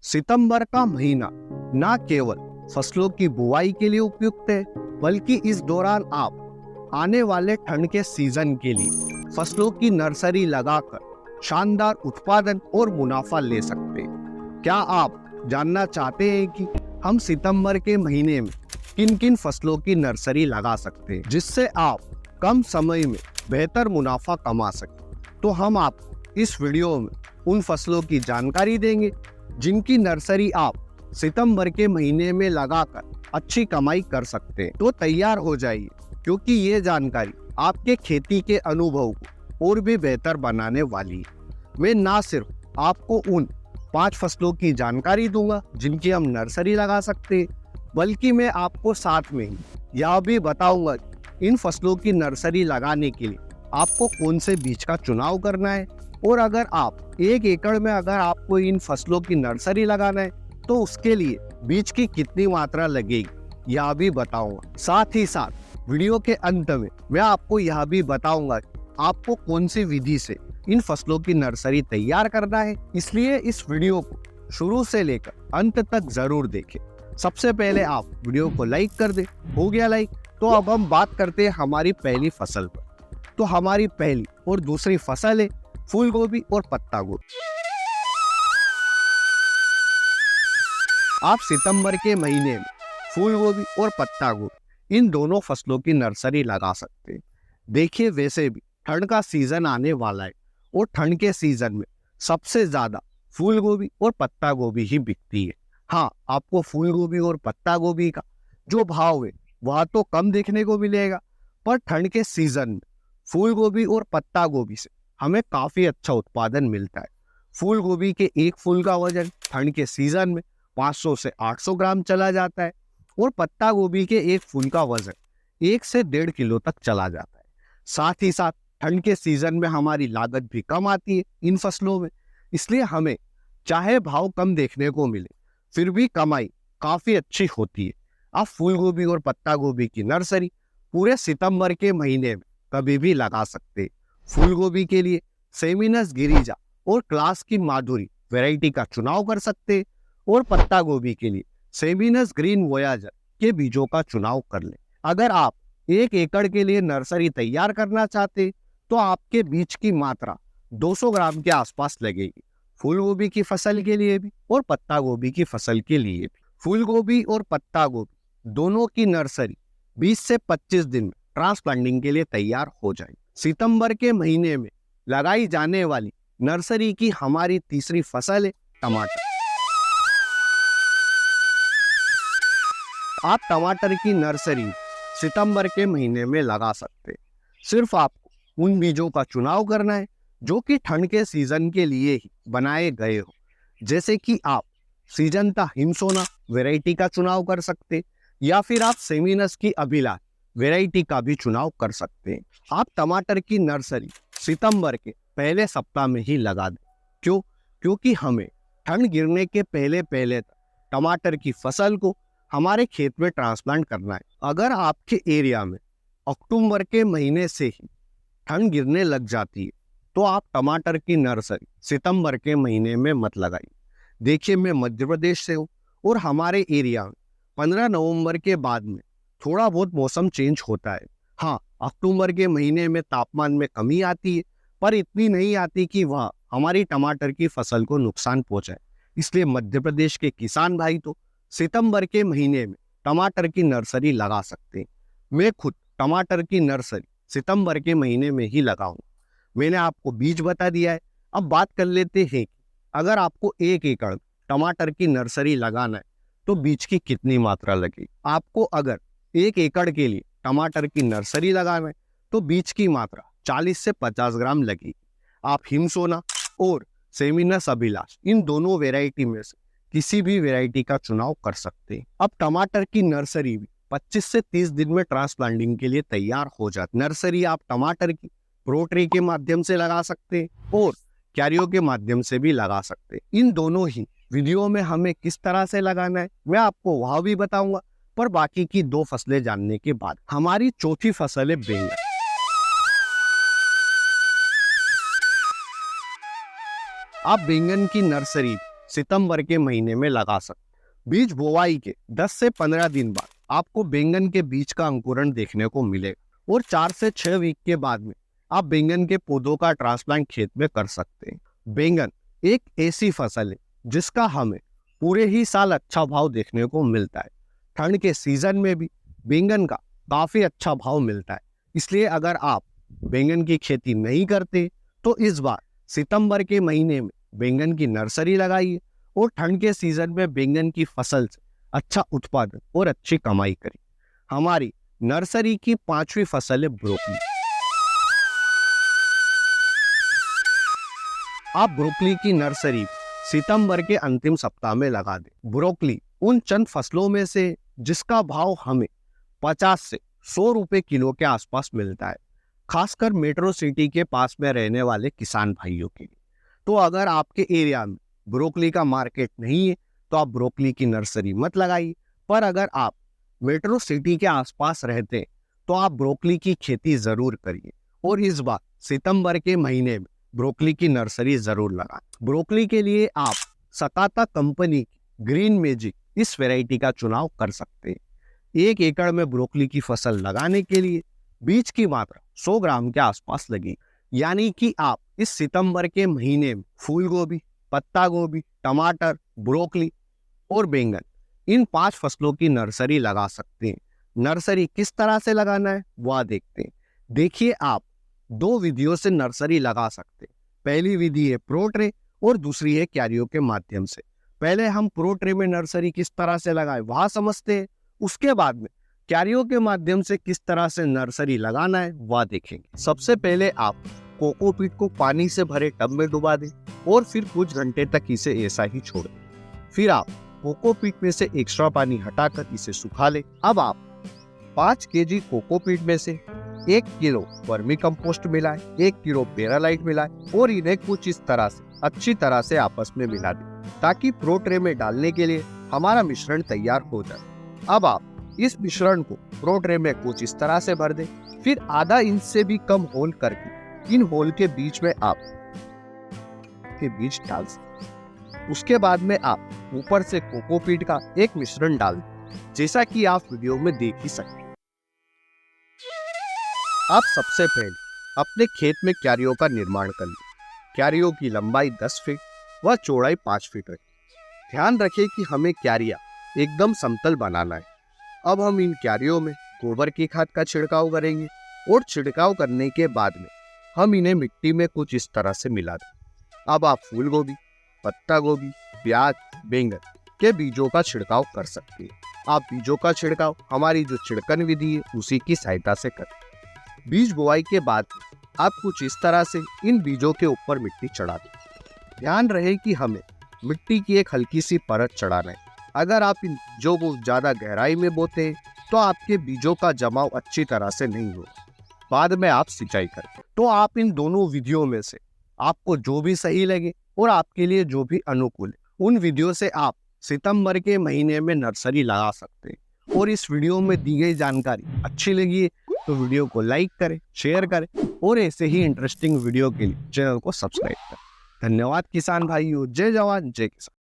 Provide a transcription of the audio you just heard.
सितंबर का महीना न केवल फसलों की बुआई के लिए उपयुक्त है, बल्कि इस दौरान आप आने वाले ठंड के सीजन के लिए फसलों की नर्सरी लगाकर शानदार उत्पादन और मुनाफा ले सकते हैं। क्या आप जानना चाहते हैं कि हम सितंबर के महीने में किन किन फसलों की नर्सरी लगा सकते हैं जिससे आप कम समय में बेहतर मुनाफा कमा सकें? तो हम आपको इस वीडियो में उन फसलों की जानकारी देंगे जिनकी नर्सरी आप सितंबर के महीने में लगाकर अच्छी कमाई कर सकते हैं। तो तैयार हो जाइए, क्योंकि ये जानकारी आपके खेती के अनुभव को और भी बेहतर बनाने वाली है। मैं ना सिर्फ आपको उन 5 फसलों की जानकारी दूंगा जिनकी हम नर्सरी लगा सकते हैं, बल्कि मैं आपको साथ में ही यह भी बताऊंगा कि इन फसलों की नर्सरी लगाने के लिए आपको कौन से बीज का चुनाव करना है, और अगर आप 1 एकड़ में अगर आपको इन फसलों की नर्सरी लगाना है तो उसके लिए बीज की कितनी मात्रा लगेगी यह भी बताऊंगा। साथ ही साथ वीडियो के अंत में मैं आपको यह भी बताऊंगा कि आपको कौन सी विधि से इन फसलों की नर्सरी तैयार करना है, इसलिए इस वीडियो को शुरू से लेकर अंत तक जरूर देखें। सबसे पहले आप वीडियो को लाइक कर दें। हो गया लाइक? तो अब हम बात करते हैं हमारी पहली फसल पर। तो हमारी पहली और दूसरी फसल है फूल गोभी और पत्ता गोभी। आप सितंबर के महीने में फूल गोभी और पत्ता गोभी इन दोनों फसलों की नर्सरी लगा सकते हैं। देखिए, वैसे भी ठंड का सीजन आने वाला है और ठंड के सीजन में सबसे ज्यादा फूल गोभी और पत्ता गोभी ही बिकती है। हाँ, आपको फूल गोभी और पत्ता गोभी का जो भाव है वह तो कम देखने को मिलेगा, पर ठंड के सीजन में फूल गोभी और पत्ता गोभी से हमें काफी अच्छा उत्पादन मिलता है। फूल गोभी के एक फूल का वजन ठंड के सीजन में 500 से 800 ग्राम चला जाता है, और पत्ता गोभी के एक फूल का वजन 1 से 1.5 किलो तक चला जाता है। साथ ही साथ ठंड के सीजन में हमारी लागत भी कम आती है इन फसलों में, इसलिए हमें चाहे भाव कम देखने को मिले फिर भी कमाई काफी अच्छी होती है। आप फूल गोभी और पत्ता गोभी की नर्सरी पूरे सितंबर के महीने में कभी भी लगा सकते हैं। फूल गोभी के लिए सेमिनस गिरिजा और क्लास की माधुरी वैरायटी का चुनाव कर सकते हैं, और पत्ता गोभी के लिए सेमिनस ग्रीन वोयाजर के बीजों का चुनाव कर लें। अगर आप 1 एकड़ के लिए नर्सरी तैयार करना चाहते हैं तो आपके बीज की मात्रा 200 ग्राम के आसपास लगेगी, फूल गोभी की फसल के लिए भी और पत्ता गोभी की फसल के लिए भी। फूल गोभी और पत्ता गोभी दोनों की नर्सरी 20 से 25 दिन में ट्रांसप्लांटिंग के लिए तैयार हो जाएगी। सितंबर के महीने में लगाई जाने वाली नर्सरी की हमारी तीसरी फसल है टमाटर। आप टमाटर की नर्सरी सितंबर के महीने में लगा सकते हैं। सिर्फ आपको उन बीजों का चुनाव करना है जो कि ठंड के सीजन के लिए ही बनाए गए हो, जैसे कि आप सीजंता हिमसोना वैरायटी का चुनाव कर सकते हैं, या फिर आप सेमिनस की अभिलाष वैरायटी का भी चुनाव कर सकते हैं। आप टमाटर की नर्सरी सितंबर के पहले सप्ताह में ही लगा दें। क्यों? क्योंकि हमें ठंड गिरने के पहले पहले तक टमाटर की फसल को हमारे खेत में ट्रांसप्लांट करना है। अगर आपके एरिया में अक्टूबर के महीने से ही ठंड गिरने लग जाती है तो आप टमाटर की नर्सरी सितंबर के महीने में मत लगाइए। देखिए, मैं मध्य प्रदेश से हूँ और हमारे एरिया में 15 नवंबर के बाद में थोड़ा बहुत मौसम चेंज होता है। हाँ, अक्टूबर के महीने में तापमान में कमी आती है, पर इतनी नहीं आती कि वह हमारी टमाटर की फसल को नुकसान पहुंचाए। इसलिए मध्य प्रदेश के किसान भाई तो सितंबर के महीने में टमाटर की नर्सरी लगा सकते हैं। मैं खुद टमाटर की नर्सरी सितंबर के महीने में ही लगाऊंगा। मैंने आपको बीज बता दिया है। अब बात कर लेते हैं कि अगर आपको 1 एकड़ टमाटर की नर्सरी लगाना है तो बीज की कितनी मात्रा लगेगी। आपको अगर 1 एकड़ के लिए टमाटर की नर्सरी लगाना है तो बीज की मात्रा 40 से 50 ग्राम लगेगी। आप हिमसोना और सेमिनस अभिलाष इन दोनों वैरायटी में से किसी भी वैरायटी का चुनाव कर सकते हैं। अब टमाटर की नर्सरी भी 25 से 30 दिन में ट्रांसप्लांटिंग के लिए तैयार हो जाती है। नर्सरी आप टमाटर की प्रोट्री के माध्यम से लगा सकते हैं और क्यारियों के माध्यम से भी लगा सकते हैं। इन दोनों ही वीडियो में हमें किस तरह से लगाना है मैं आपको वह भी बताऊंगा, पर बाकी की 2 फसलें जानने के बाद हमारी चौथी फसल है बैंगन। आप बैंगन की नर्सरी सितंबर के महीने में लगा सकते। बीज बोवाई के 10 से 15 दिन बाद आपको बैंगन के बीज का अंकुरण देखने को मिलेगा और 4 से 6 वीक के बाद में आप बैंगन के पौधों का ट्रांसप्लांट खेत में कर सकते हैं। बैंगन एक ऐसी फसल है जिसका हमें पूरे ही साल अच्छा भाव देखने को मिलता है। ठंड के सीजन में भी बैंगन का काफी अच्छा भाव मिलता है। इसलिए अगर आप बैंगन की खेती नहीं करते तो इस बार सितंबर के महीने में बैंगन की नर्सरी लगाइए और ठंड के सीजन में बैंगन की फसल से अच्छा उत्पादन और अच्छी कमाई करिए। हमारी नर्सरी की 5वीं फसल है ब्रोकली। आप ब्रोकली की नर्सरी सितंबर के अंतिम सप्ताह में लगा दें। ब्रोकली उन चंद फसलों में से जिसका भाव हमें 50 से 100 रुपए किलो के आसपास मिलता है, खासकर मेट्रो सिटी के पास में रहने वाले किसान भाइयों के लिए। तो अगर आपके एरिया में ब्रोकली का मार्केट नहीं है तो आप ब्रोकली की नर्सरी मत लगाइए, पर अगर आप मेट्रो सिटी के आसपास रहते हैं तो आप ब्रोकली की खेती जरूर करिए और इस बार सितंबर के महीने में ब्रोकली की नर्सरी जरूर लगाएं। ब्रोकली के लिए आप सकाता कंपनी की ग्रीन मैजिक इस वैरायटी का चुनाव कर सकते हैं। 1 एकड़ में ब्रोकली की फसल लगाने के लिए बीज की मात्रा 100 ग्राम के आसपास लगेगी। यानी कि आप इस सितंबर के महीने में फूल गोभी, पत्ता गोभी, टमाटर, ब्रोकली और बैंगन इन 5 फसलों की नर्सरी लगा सकते हैं। नर्सरी किस तरह से लगाना है वह देखते हैं। देखिए, आप 2 विधियों से नर्सरी लगा सकते हैं। पहली विधि है प्रो ट्रे और दूसरी है क्यारियों के माध्यम से। पहले हम प्रो ट्रे में नर्सरी किस तरह से लगाएं वह समझते हैं, उसके बाद में क्यारियों के माध्यम से किस तरह से नर्सरी लगाना है वह देखेंगे। सबसे पहले आप कोकोपीट को पानी से भरे टब में डुबा दें और फिर कुछ घंटे तक इसे ऐसा ही छोड़ दें। फिर आप कोकोपीट में से एक्स्ट्रा पानी हटाकर इसे सुखा लें। अब आप 5 केजी कोकोपीट में से 1 किलो वर्मी कंपोस्ट मिलाएं, 1 किलो पेरालाइट मिलाएं और इन्हें कुछ इस तरह से अच्छी तरह से आपस में मिला दें ताकि प्रो ट्रे में डालने के लिए हमारा मिश्रण तैयार हो जाए। अब आप इस मिश्रण को प्रो ट्रे में कुछ इस तरह से भर दें। फिर आधा इंच से भी कम होल करके इन होल के बीच में आप के बीज डाल सकते। उसके बाद में आप ऊपर से कोकोपीट का एक मिश्रण डाल दें, जैसा कि आप वीडियो में देख ही सकते हैं। आप सबसे पहले अपने खेत में क्यारियों का निर्माण कर लें। क्यारियों की लंबाई 10 फीट व चौड़ाई 5 फीट रखें। ध्यान रखें कि हमें क्यारियां एकदम समतल बनाना है। अब हम इन क्यारियों में गोबर की खाद का छिड़काव करेंगे और छिड़काव करने के बाद में हम इन्हें मिट्टी में कुछ इस तरह से मिला दें। अब आप फूल गोभी, पत्ता गोभी, प्याज, बैंगन के बीजों का छिड़काव कर सकते हैं। आप बीजों का छिड़काव हमारी जो छिड़कन विधि है उसी की सहायता से करें। बीज बोआई के बाद आप कुछ इस तरह से इन बीजों के ऊपर मिट्टी चढ़ा दें। ध्यान रहे कि हमें मिट्टी की एक हल्की सी परत चढ़ाना है। अगर आप इन बीजों को ज्यादा गहराई में बोते हैं तो आपके बीजों का जमाव अच्छी तरह से नहीं होगा। बाद में आप सिंचाई करें। तो आप इन दोनों विधियों में से आपको जो भी सही लगे और आपके लिए जो भी अनुकूल है उन विधियों से आप सितंबर के महीने में नर्सरी लगा सकते हैं। और इस वीडियो में दी गई जानकारी अच्छी लगी है तो वीडियो को लाइक करें, शेयर करें और ऐसे ही इंटरेस्टिंग वीडियो के लिए चैनल को सब्सक्राइब करें। धन्यवाद किसान भाइयों। जय जवान जय किसान।